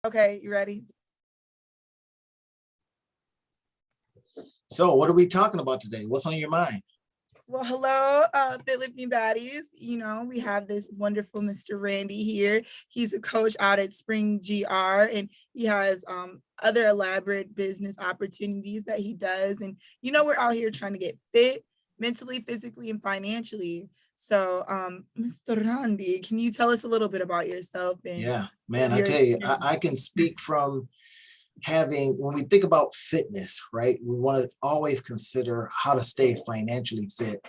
Okay, you ready? So what are we talking about today? What's on your mind? Well, hello, Philippine baddies. You know, we have this wonderful Mr. Randy here. He's a coach out at Spring GR, and he has other elaborate business opportunities that he does. And you know, we're out here trying to get fit mentally, physically, and financially. So, Mr. Randy, can you tell us a little bit about yourself and Yeah, man, I your tell you, experience? I can speak from having, when we think about fitness, right? We want to always consider how to stay financially fit,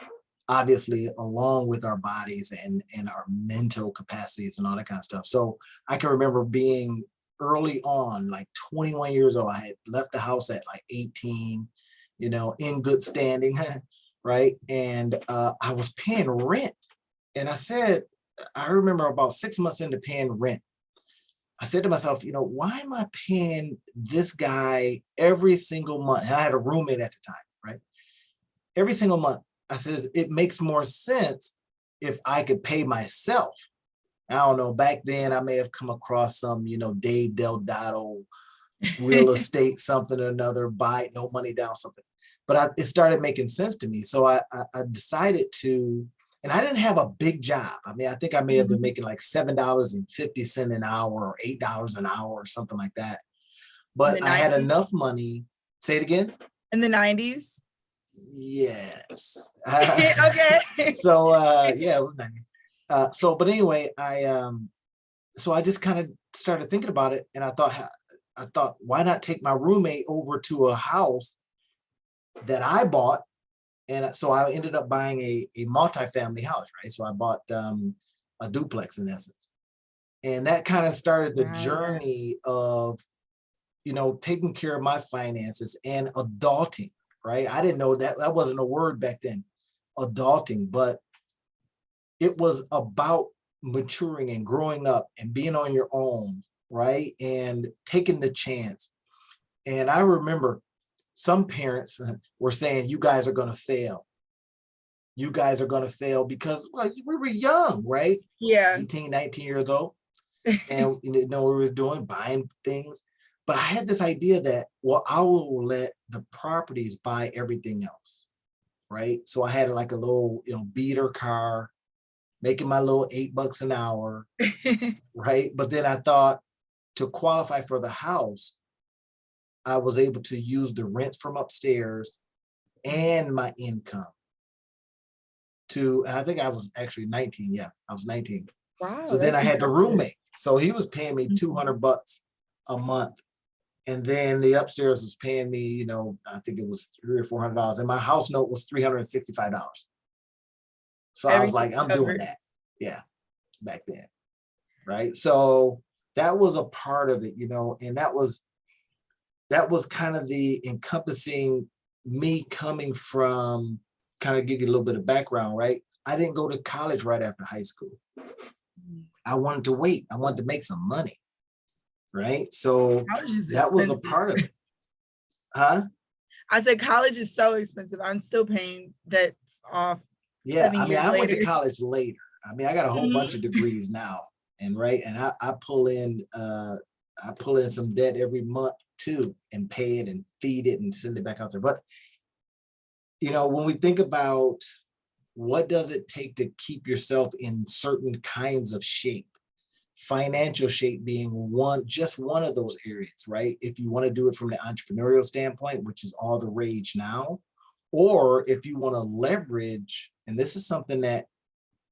obviously, along with our bodies and our mental capacities and all that kind of stuff. So I can remember being early on, like 21 years old. I had left the house at like 18, in good standing, right? And I was paying rent. And I remember about 6 months into paying rent, I said to myself, why am I paying this guy every single month? And I had a roommate at the time, right? Every single month. I says, it makes more sense if I could pay myself. I don't know, back then I may have come across some, Dave Delgado, real estate, something or another, buy it, no money down, something. But it started making sense to me. So I decided to, and I didn't have a big job. I mean, I think I may have been making like $7.50 an hour or $8 an hour or something like that. In the But I had 90s? enough money. Say it again. In the 90s? Yes. Okay. Yeah, it was 90. But anyway, so I just kind of started thinking about it, and I thought, why not take my roommate over to a house that I bought? And so I ended up buying a multi-family house, right? So I bought a duplex in essence. And that kind of started the Right. journey of, taking care of my finances and adulting, right? I didn't know that wasn't a word back then, adulting, but it was about maturing and growing up and being on your own, right? And taking the chance. And I remember some parents were saying, you guys are going to fail. You guys are going to fail because, well, we were young, right? Yeah. 18, 19 years old. And you know what we were doing, buying things. But I had this idea that, well, I will let the properties buy everything else, right? So I had like a little, beater car, making my little $8 an hour, right? But then I thought, to qualify for the house, I was able to use the rents from upstairs and my income and I think I was actually 19. Yeah, I was 19. Wow, So then that's I had the impressive. roommate. So he was paying me Mhm. $200 a month. And then the upstairs was paying me, I think it was $300 or $400. And my house note was $365. So I was Everything like, I'm doing covered. that. Yeah, back then. Right. So that was a part of it, and that was kind of the encompassing me coming from, kind of give you a little bit of background, right? I didn't go to college right after high school. I wanted to wait. I wanted to make some money, right? So College is that was a expensive. part of it. Huh? I said college is so expensive. I'm still paying debts off Yeah. 7 I mean, years I went to later. college later. I mean, I got a whole bunch of Mhm. degrees now. And right. And I pull in some debt every month too and pay it and feed it and send it back out there. But when we think about what does it take to keep yourself in certain kinds of shape, financial shape being just one of those areas, right? If you want to do it from the entrepreneurial standpoint, which is all the rage now, or if you want to leverage, and this is something that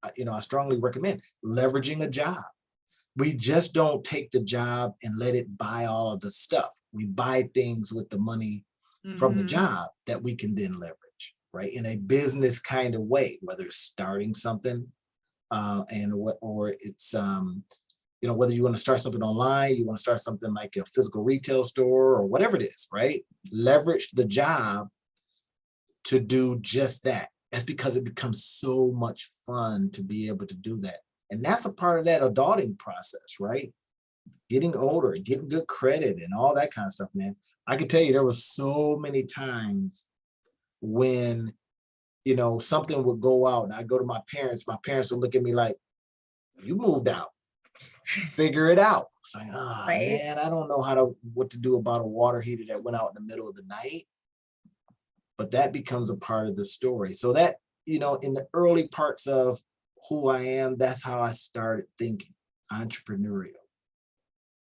I strongly recommend, leveraging a job. We just don't take the job and let it buy all of the stuff. We buy things with the money from the Mhm. job that we can then leverage, right? In a business kind of way, whether it's starting something, and what, or it's, whether you want to start something online, you want to start something like a physical retail store or whatever it is, right? Leverage the job to do just that. That's because it becomes so much fun to be able to do that. And that's a part of that adulting process, right? Getting older, getting good credit and all that kind of stuff, man. I can tell you there was so many times when, something would go out and I go to my parents would look at me like, you moved out. figure it out. It's like, ah, Right? man, I don't know what to do about a water heater that went out in the middle of the night. But that becomes a part of the story. So that, in the early parts of who I am, that's how I started thinking entrepreneurial,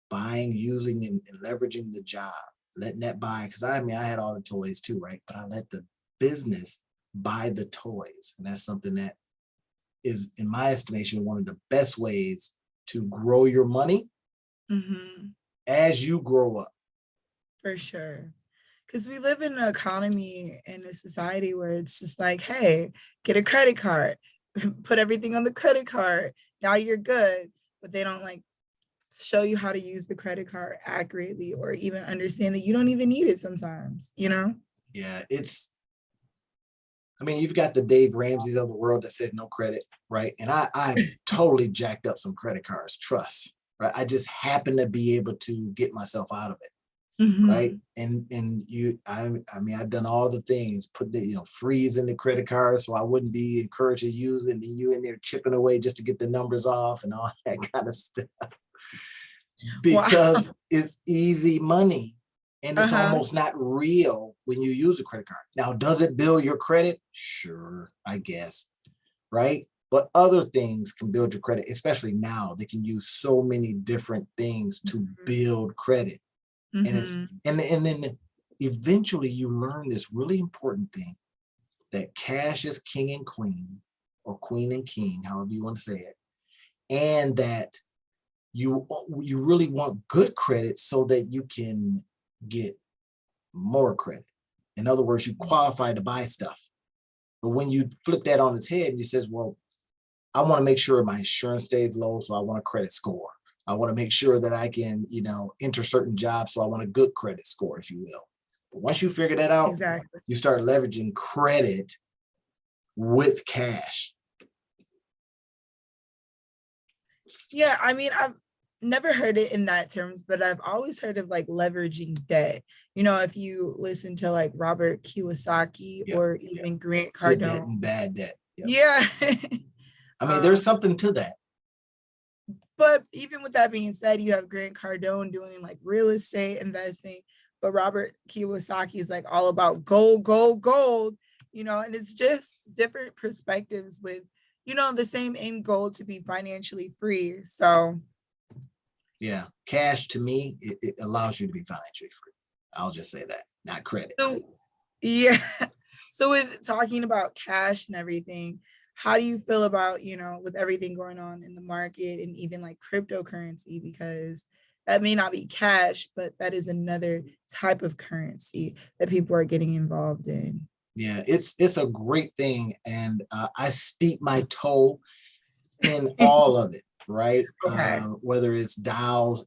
buying, using, and leveraging the job, letting that buy. Because I mean, I had all the toys too, right? But I let the business buy the toys. And that's something that is, in my estimation, one of the best ways to grow your money Hmm. as you grow up. For sure. Because we live in an economy and a society where it's just like, hey, get a credit card, put everything on the credit card. Now you're good. But they don't like show you how to use the credit card accurately or even understand that you don't even need it sometimes, you know? Yeah, I mean, you've got the Dave Ramseys of the world that said no credit, right? And I totally jacked up some credit cards, trust, right? I just happen to be able to get myself out of it, right? Hmm. I mean, I've done all the things, put the, freeze in the credit card so I wouldn't be encouraged to use it, and you in there chipping away just to get the numbers off and all that kind of stuff Wow. because it's easy money and it's Uh-huh. almost not real when you use a credit card. Now, does it build your credit? Sure, I guess, right? But other things can build your credit, especially now. They can use so many different things to build credit. And it's Hmm. and then eventually you learn this really important thing that cash is king and queen, or queen and king, however you want to say it, and that you really want good credit so that you can get more credit. In other words, you qualify to buy stuff. But when you flip that on its head and you says, well, I want to make sure my insurance stays low, so I want a credit score. I want to make sure that I can, enter certain jobs, so I want a good credit score, if you will. But once you figure that out, Exactly. you start leveraging credit with cash. Yeah, I mean, I've never heard it in that terms, but I've always heard of like leveraging debt. You know, if you listen to like Robert Kiyosaki Yep. or Yep. even Grant Good debt Cardone. and bad debt. Yep. Yeah. I mean, there's um, something to that. but even with that being said, you have Grant Cardone doing like real estate investing, but Robert Kiyosaki is like all about gold, gold, gold, and it's just different perspectives with, the same end goal to be financially free. So Yeah. Cash to me, it allows you to be financially free. I'll just say that, not credit. So, yeah. So with talking about cash and everything, how do you feel about, with everything going on in the market and even like cryptocurrency? Because that may not be cash, but that is another type of currency that people are getting involved in. Yeah, it's a great thing, and I steep my toe in all of it, right? Okay. Whether it's DAOs,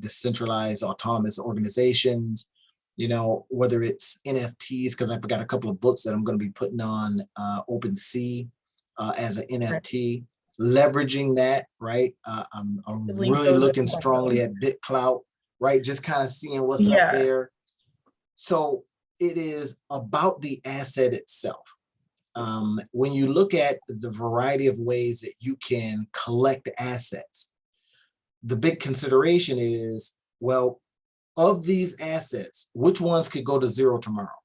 decentralized autonomous organizations, whether it's NFTs, because I forgot a couple of books that I'm going to be putting on OpenSea as an Right. NFT, leveraging that, right? I'm To link really those as looking well. strongly at BitClout, right? Just kind of seeing what's up Yeah. there. So it is about the asset itself. When you look at the variety of ways that you can collect assets, the big consideration is, well, of these assets, which ones could go to zero tomorrow?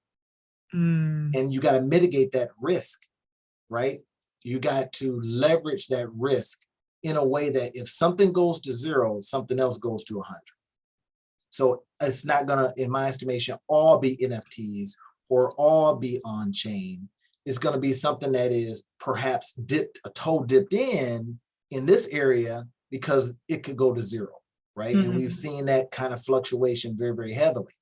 Mm. And you got to mitigate that risk, right? You got to leverage that risk in a way that if something goes to zero, something else goes to 100. So it's not gonna, in my estimation, all be NFTs or all be on chain. It's gonna be something that is perhaps a toe dipped in this area because it could go to zero, right? And we've Mhm. seen that kind of fluctuation very, very heavily,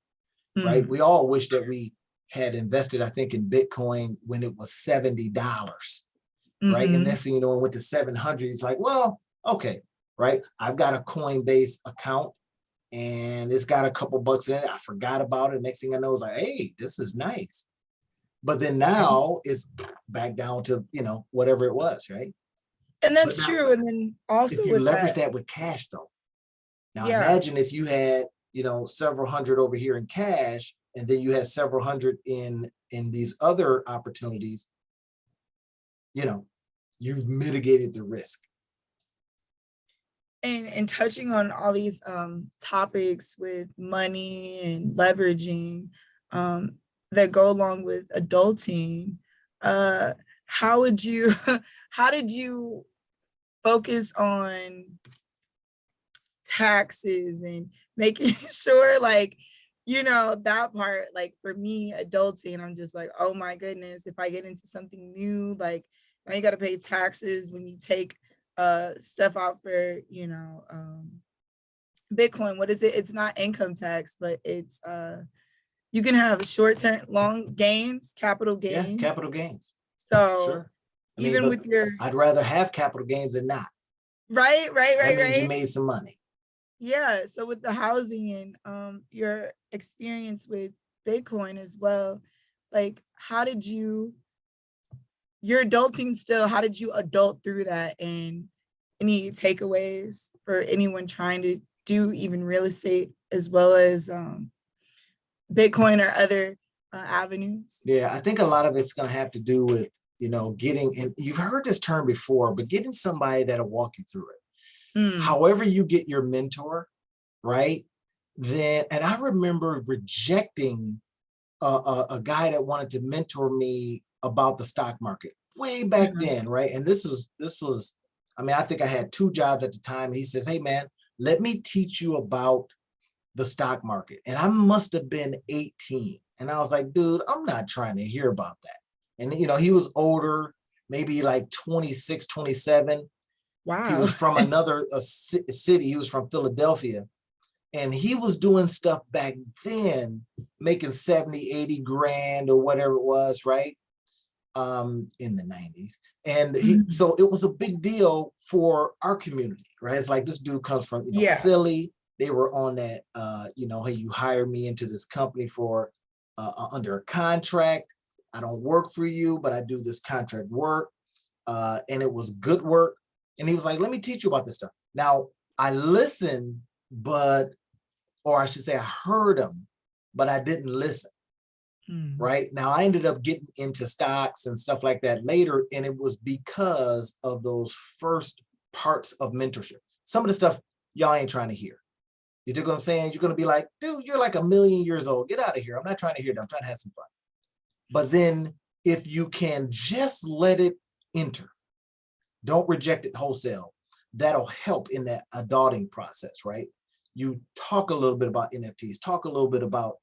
right? Mm. We all wish that we had invested, I think, in Bitcoin when it was $70, right? And Mhm. next thing you know, it went to 700. It's like, well, okay, right? I've got a Coinbase account and it's got a couple bucks in it. I forgot about it. Next thing I know, it's like, hey, this is nice. But then Right. now it's back down to, whatever it was, right? And But that's now, true. And then if also you with leverage that, that with cash, though, now yeah. imagine if you had, several hundred over here in cash, and then you had several hundred in these other opportunities, you know, you've mitigated the risk. and touching on all these topics with money and leveraging um, that go along with adulting, uh, how would you how did you focus on taxes and making sure, like, that part, like for me adulting, I'm just like, oh my goodness, if I get into something new, like now you got to pay taxes when you take stuff out for Bitcoin. What is it? It's not income tax, but it's you can have short term long gains, capital Yeah, gains. capital gains. So Sure. I mean, even but with your I'd rather have capital gains than not. right, right, That right, means you right. made some money. Yeah, so with the housing and your experience with Bitcoin as well, like how did you're adulting still, how did you adult through that, and any takeaways for anyone trying to do even real estate as well as Bitcoin or other avenues? Yeah, I think a lot of it's going to have to do with, getting, and you've heard this term before, but getting somebody that'll walk you through it. Mm, However you get your mentor, right? Then, and I remember rejecting a guy that wanted to mentor me about the stock market way back mhm, then, right? And this was, I mean, I think I had two jobs at the time. And he says, "Hey, man, let me teach you about the stock market." And I must have been 18. And I was like, dude, I'm not trying to hear about that. And, he was older, maybe like 26, 27. He wow. was from another city. He was from Philadelphia. And he was doing stuff back then, making 70, 80 grand or whatever it was, right? In the 90s. And Mhm. so it was a big deal for our community, right? It's like this dude comes from, Yeah. Philly. They were on that, hey, you hire me into this company for under a contract. I don't work for you, but I do this contract work. And it was good work. And he was like, let me teach you about this stuff. Now, I listened, but, or I should say, I heard him, but I didn't listen. Mm, Right now, I ended up getting into stocks and stuff like that later. And it was because of those first parts of mentorship. Some of the stuff y'all ain't trying to hear. You dig what I'm saying? You're going to be like, dude, you're like a million years old. Get out of here. I'm not trying to hear that. I'm trying to have some fun. But then if you can just let it enter, don't reject it wholesale. That'll help in that adulting process, right? You talk a little bit about NFTs, talk a little bit about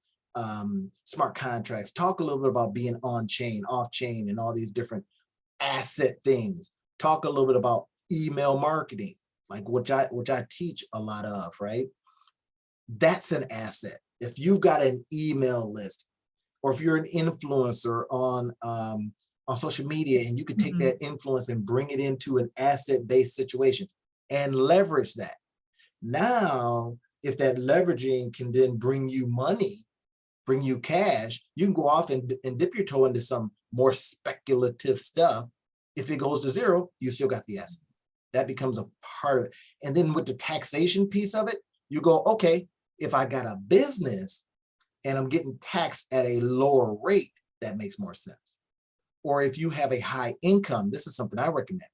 smart contracts, talk a little bit about being on chain, off chain, and all these different asset things. Talk a little bit about email marketing, like which I teach a lot of, right? That's an asset. If you've got an email list, or if you're an influencer on social media, and you can take mhm. that influence and bring it into an asset-based situation and leverage that. Now, if that leveraging can then bring you money, bring you cash, you can go off and dip your toe into some more speculative stuff. If it goes to zero, you still got the asset. That becomes a part of it. And then with the taxation piece of it, you go, okay, if I got a business and I'm getting taxed at a lower rate, that makes more sense. Or if you have a high income, this is something I recommend.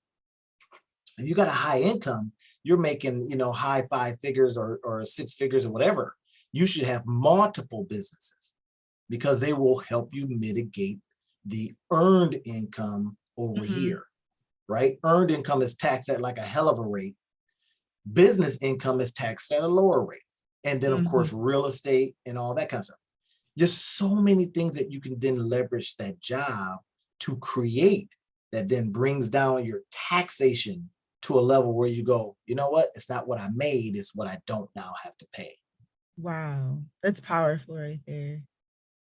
If you got a high income, you're making, high five figures or six figures or whatever, you should have multiple businesses because they will help you mitigate the earned income over Mhm, here, right? Earned income is taxed at like a hell of a rate. Business income is taxed at a lower rate. And then, of course, mhm. real estate and all that kind of stuff. Just so many things that you can then leverage that job to create that then brings down your taxation to a level where you go, you know what? It's not what I made, it's what I don't now have to pay. Wow, that's powerful right there.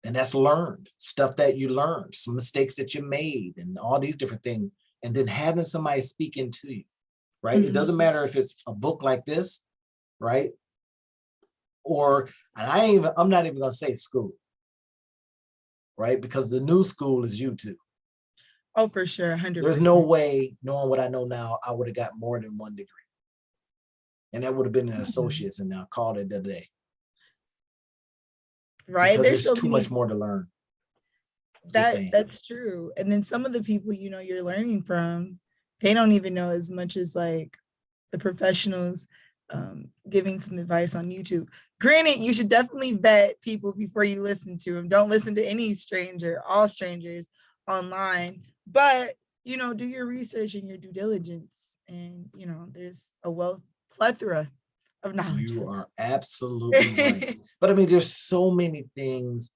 And that's learned stuff that you learned, some mistakes that you made, and all these different things. And then having somebody speak into you, right? It doesn't Mhm. matter if it's a book like this, right? Or, and I'm not even going to say school, right? Because the new school is YouTube. Oh, for sure, There's no 100%. way, knowing what I know now, I would have got more than one degree. And that would have been an Mhm. associate's, and now called it a day Right? because There's there's so too much many more to learn. Just that saying. that's true. And then some of the people, you're learning from, they don't even know as much as like the professionals giving some advice on YouTube. Granted, you should definitely vet people before you listen to them. Don't listen to any stranger, all strangers online, but do your research and your due diligence. And there's a plethora of knowledge You out are absolutely right. there. But I mean, there's so many things.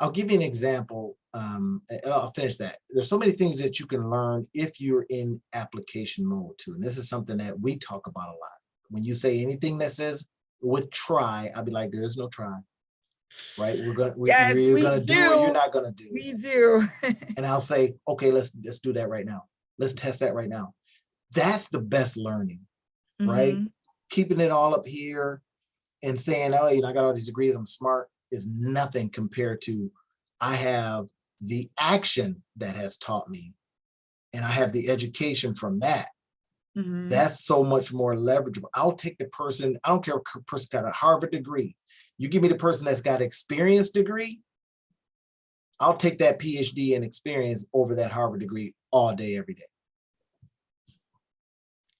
I'll give you an example, and I'll finish that. There's so many things that you can learn if you're in application mode too. And this is something that we talk about a lot. When you say anything that says with try, I'll be like, there is no try, right? Yes, We're we gonna do or you're do. not gonna do. We do. And I'll say, okay, let's do that right now. Let's test that right now. That's the best learning, right? Mhm. Keeping it all up here and saying, oh, I got all these degrees, I'm smart, is nothing compared to I have the action that has taught me and I have the education from that. Mhm. That's so much more leverageable. I'll take the person, I don't care if a person got a Harvard degree. You give me the person that's got an experience degree, I'll take that PhD and experience over that Harvard degree all day, every day.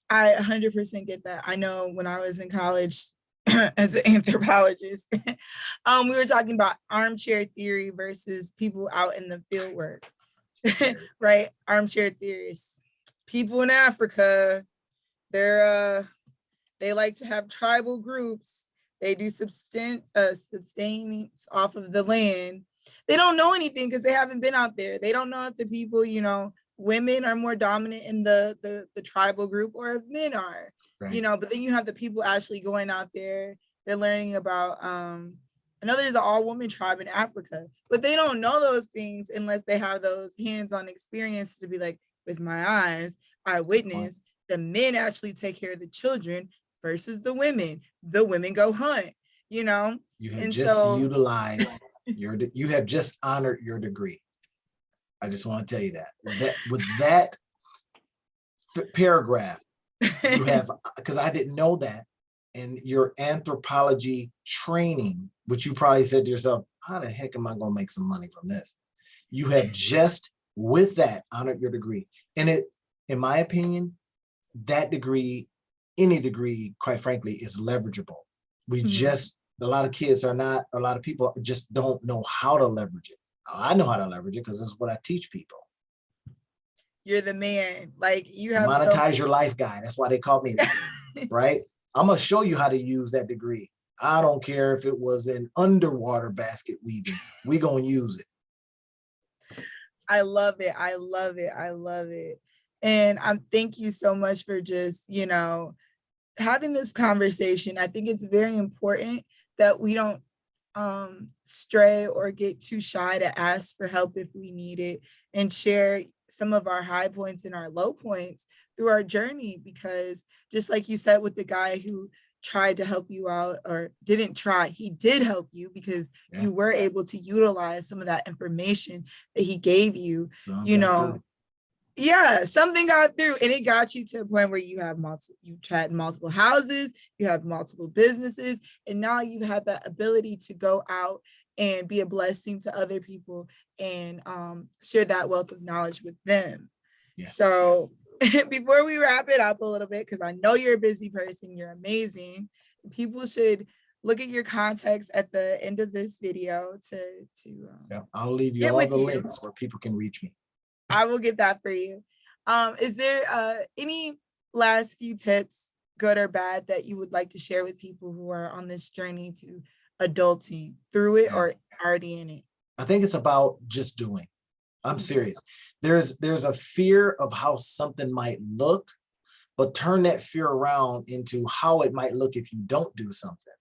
I 100% get that. I know when I was in college as an anthropologist, we were talking about armchair theory versus people out in the field work, right? Armchair theorists. People in Africa, they like to have tribal groups. They do sustenance off of the land. They don't know anything because they haven't been out there. They don't know if the people, women are more dominant in the tribal group or if men are, Right. but then you have the people actually going out there. They're learning about I know there's an all-woman tribe in Africa, but they don't know those things unless they have those hands-on experiences to be like, with my eyes, I witnessed the men actually take care of the children versus the women. The women go hunt, You have and just so utilized you have just honored your degree. I just want to tell you that with that paragraph, you have, because I didn't know that, and your anthropology training, which you probably said to yourself, how the heck am I going to make some money from this? You have just with that honored your degree. And it, in my opinion, that degree, any degree, quite frankly, is leverageable. We just, a lot of kids are not, a lot of people just don't know how to leverage it. I know how to leverage it because this is what I teach people. You're the man. Like you have Monetize your life guy. That's why they call me that, right? I'm going to show you how to use that degree. I don't care if it was in underwater basket weaving. We're going to use it. I love it. I love it. I love it. And thank you so much for just, having this conversation. I think it's very important that we don't stray or get too shy to ask for help if we need it and share some of our high points and our low points through our journey, because just like you said with the guy who tried to help you out or didn't try, he did help you because you were able to utilize some of that information that he gave you, yeah, something got through and it got you to a point where you have you've had multiple houses, you have multiple businesses, and now you've had that ability to go out and be a blessing to other people and share that wealth of knowledge with them. So before we wrap it up a little bit, because I know you're a busy person, you're amazing. People should look at your contacts at the end of this video I'll leave you all the links where people can reach me. I will get that for you. Is there any last few tips, good or bad, that you would like to share with people who are on this journey to adulting, through it or already in it? I think it's about just doing. I'm serious. There's a fear of how something might look, but turn that fear around into how it might look if you don't do something,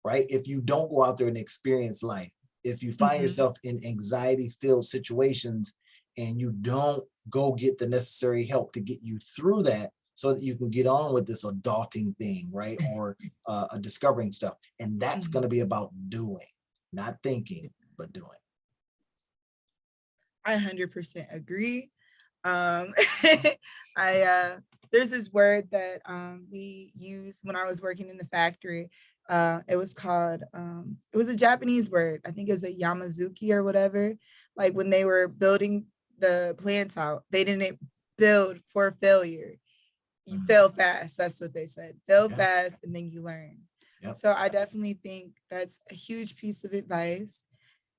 right? If you don't go out there and experience life, if you find yourself in anxiety-filled situations and you don't go get the necessary help to get you through that so that you can get on with this adulting thing, right? Or discovering stuff. And that's going to be about doing, not thinking, but doing. I 100% agree. There's this word that we used when I was working in the factory. It was called, it was a Japanese word. I think it was a Yamazuki or whatever. Like when they were building the plants out, they didn't build for failure. you Mhm. fail fast. That's what they said. Fail Okay. fast and then you learn. Yep. So I definitely think that's a huge piece of advice.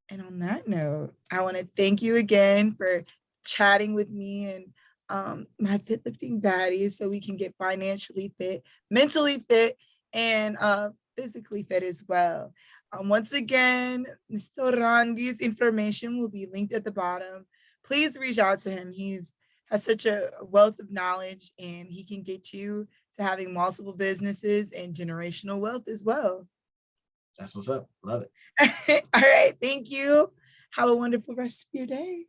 And on that note, I want to thank you again for chatting with me and my fit lifting baddies so we can get financially fit, mentally fit, and physically fit as well. Once again, Mr. Randy's information will be linked at the bottom. Please reach out to him. He's has such a wealth of knowledge and he can get you to having multiple businesses and generational wealth as well. That's what's up. Love it. All right. Thank you. Have a wonderful rest of your day.